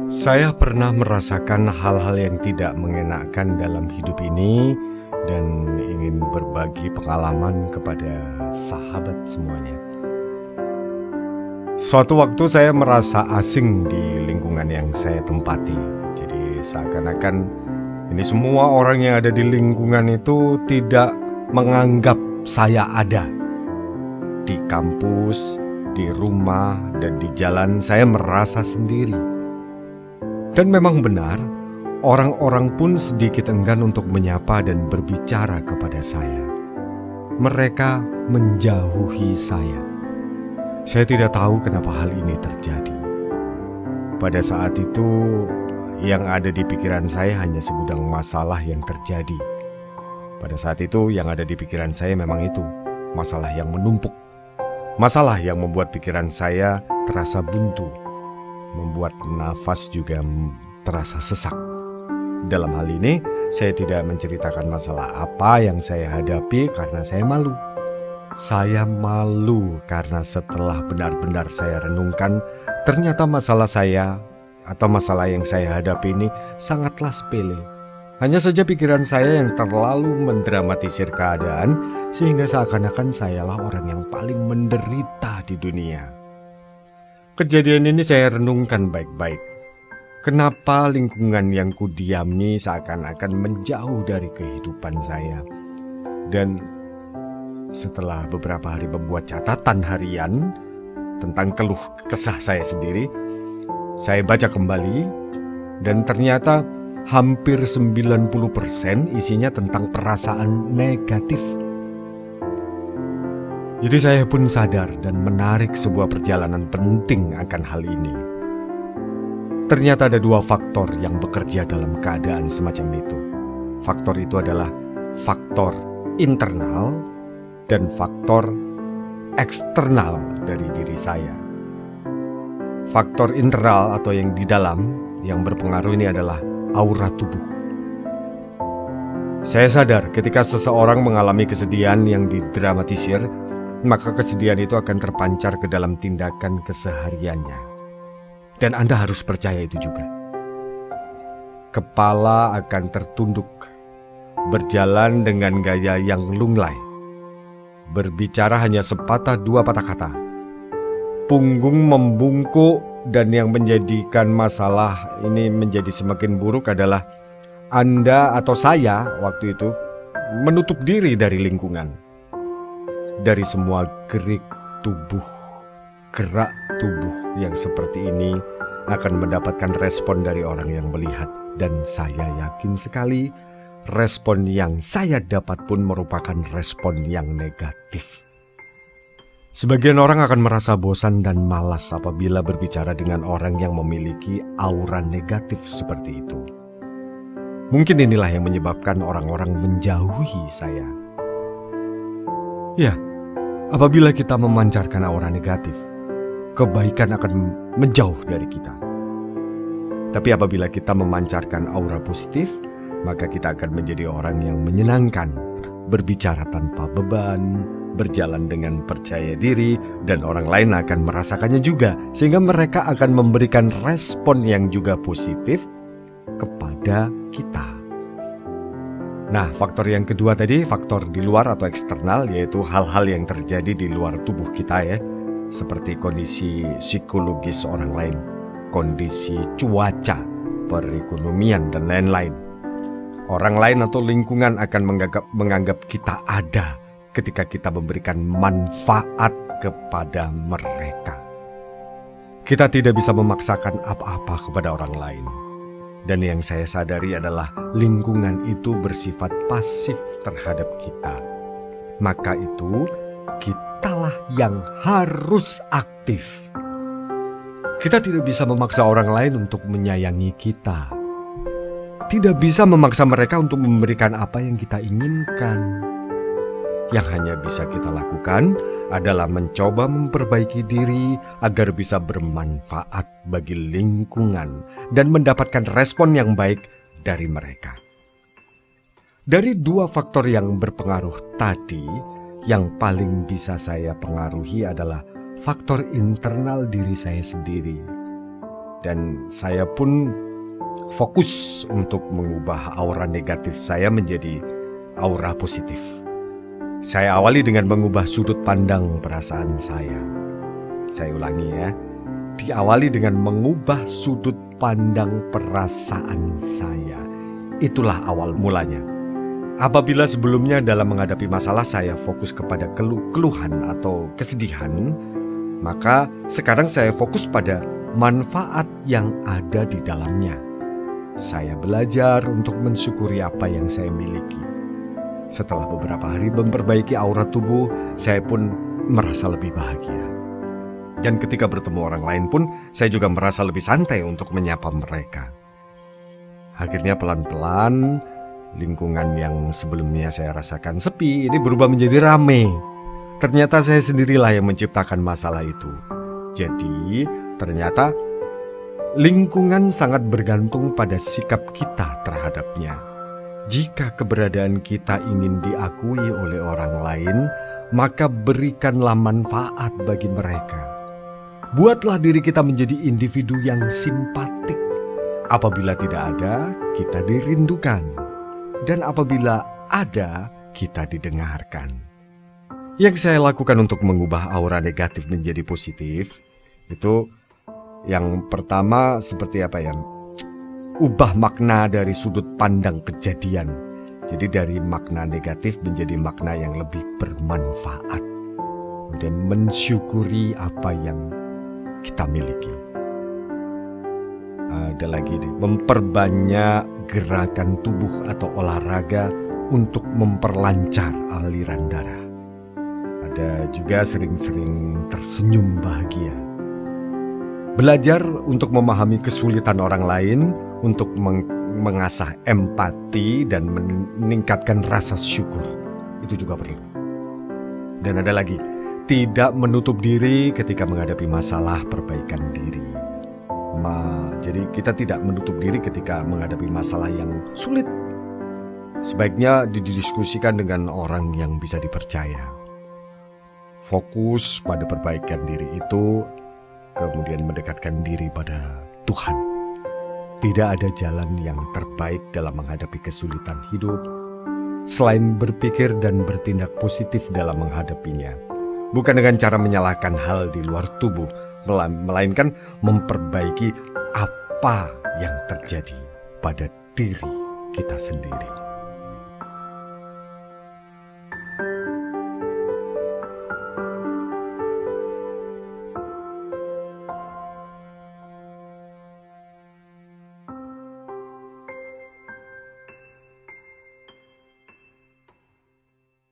Saya pernah merasakan hal-hal yang tidak mengenakan dalam hidup ini dan ingin berbagi pengalaman kepada sahabat semuanya. Suatu waktu saya merasa asing di lingkungan yang saya tempati. Jadi seakan-akan ini semua orang yang ada di lingkungan itu tidak menganggap saya ada. Di kampus, di rumah, dan di jalan saya merasa sendiri. Dan memang benar, orang-orang pun sedikit enggan untuk menyapa dan berbicara kepada saya. Mereka menjauhi saya. Saya tidak tahu kenapa hal ini terjadi. Pada saat itu, yang ada di pikiran saya hanya segudang masalah yang terjadi. Pada saat itu, yang ada di pikiran saya memang itu, masalah yang menumpuk. Masalah yang membuat pikiran saya terasa buntu. Membuat nafas juga terasa sesak. Dalam hal ini, saya tidak menceritakan masalah apa yang saya hadapi karena saya malu. Saya malu karena setelah benar-benar saya renungkan, ternyata masalah saya atau masalah yang saya hadapi ini sangatlah sepele. Hanya saja pikiran saya yang terlalu mendramatisir keadaan sehingga seakan-akan sayalah orang yang paling menderita di dunia. Kejadian ini saya renungkan baik-baik. Kenapa lingkungan yang kudiami seakan-akan menjauh dari kehidupan saya? Dan setelah beberapa hari membuat catatan harian tentang keluh kesah saya sendiri, saya baca kembali dan ternyata hampir 90% isinya tentang perasaan negatif. Jadi saya pun sadar dan menarik sebuah perjalanan penting akan hal ini. Ternyata ada dua faktor yang bekerja dalam keadaan semacam itu. Faktor itu adalah faktor internal dan faktor eksternal dari diri saya. Faktor internal atau yang di dalam yang berpengaruh ini adalah aura tubuh. Saya sadar ketika seseorang mengalami kesedihan yang didramatisir, maka kesedihan itu akan terpancar ke dalam tindakan kesehariannya. Dan Anda harus percaya itu juga. Kepala akan tertunduk, berjalan dengan gaya yang lunglai, berbicara hanya sepatah dua patah kata, punggung membungkuk, dan yang menjadikan masalah ini menjadi semakin buruk adalah Anda atau saya waktu itu menutup diri dari lingkungan. Dari semua gerak tubuh yang seperti ini akan mendapatkan respon dari orang yang melihat. Dan saya yakin sekali respon yang saya dapat pun merupakan respon yang negatif. Sebagian orang akan merasa bosan dan malas apabila berbicara dengan orang yang memiliki aura negatif seperti itu. Mungkin inilah yang menyebabkan orang-orang menjauhi saya. Ya, apabila kita memancarkan aura negatif, kebaikan akan menjauh dari kita. Tapi apabila kita memancarkan aura positif, maka kita akan menjadi orang yang menyenangkan, berbicara tanpa beban, berjalan dengan percaya diri, dan orang lain akan merasakannya juga, sehingga mereka akan memberikan respon yang juga positif kepada kita. Nah, faktor yang kedua tadi, faktor di luar atau eksternal, yaitu hal-hal yang terjadi di luar tubuh kita ya, seperti kondisi psikologis orang lain, kondisi cuaca, perekonomian, dan lain-lain. Orang lain atau lingkungan akan menganggap kita ada ketika kita memberikan manfaat kepada mereka. Kita tidak bisa memaksakan apa-apa kepada orang lain. Dan yang saya sadari adalah lingkungan itu bersifat pasif terhadap kita. Maka itu kitalah yang harus aktif. Kita tidak bisa memaksa orang lain untuk menyayangi kita. Tidak bisa memaksa mereka untuk memberikan apa yang kita inginkan. Yang hanya bisa kita lakukan adalah mencoba memperbaiki diri agar bisa bermanfaat bagi lingkungan dan mendapatkan respon yang baik dari mereka. Dari dua faktor yang berpengaruh tadi, yang paling bisa saya pengaruhi adalah faktor internal diri saya sendiri. Dan saya pun fokus untuk mengubah aura negatif saya menjadi aura positif. Saya awali dengan mengubah sudut pandang perasaan saya. Saya ulangi ya. Diawali dengan mengubah sudut pandang perasaan saya. Itulah awal mulanya. Apabila sebelumnya dalam menghadapi masalah saya fokus kepada keluhan atau kesedihan, maka sekarang saya fokus pada manfaat yang ada di dalamnya. Saya belajar untuk mensyukuri apa yang saya miliki. Setelah beberapa hari memperbaiki aura tubuh, saya pun merasa lebih bahagia. Dan ketika bertemu orang lain pun, saya juga merasa lebih santai untuk menyapa mereka. Akhirnya pelan-pelan, lingkungan yang sebelumnya saya rasakan sepi, ini berubah menjadi ramai. Ternyata saya sendirilah yang menciptakan masalah itu. Jadi, ternyata lingkungan sangat bergantung pada sikap kita terhadapnya. Jika keberadaan kita ingin diakui oleh orang lain, maka berikanlah manfaat bagi mereka. Buatlah diri kita menjadi individu yang simpatik. Apabila tidak ada, kita dirindukan. Dan apabila ada, kita didengarkan. Yang saya lakukan untuk mengubah aura negatif menjadi positif, itu yang pertama seperti apa ya? Ubah makna dari sudut pandang kejadian. Jadi dari makna negatif menjadi makna yang lebih bermanfaat. Dan mensyukuri apa yang kita miliki. Ada lagi nih, memperbanyak gerakan tubuh atau olahraga untuk memperlancar aliran darah. Ada juga sering-sering tersenyum bahagia. Belajar untuk memahami kesulitan orang lain, untuk mengasah empati dan meningkatkan rasa syukur. Itu juga perlu. Dan ada lagi, tidak menutup diri ketika menghadapi masalah, perbaikan diri. Jadi kita tidak menutup diri ketika menghadapi masalah yang sulit. Sebaiknya didiskusikan dengan orang yang bisa dipercaya. Fokus pada perbaikan diri itu, kemudian mendekatkan diri pada Tuhan. Tidak ada jalan yang terbaik dalam menghadapi kesulitan hidup selain berpikir dan bertindak positif dalam menghadapinya. Bukan dengan cara menyalahkan hal di luar tubuh, melainkan memperbaiki apa yang terjadi pada diri kita sendiri.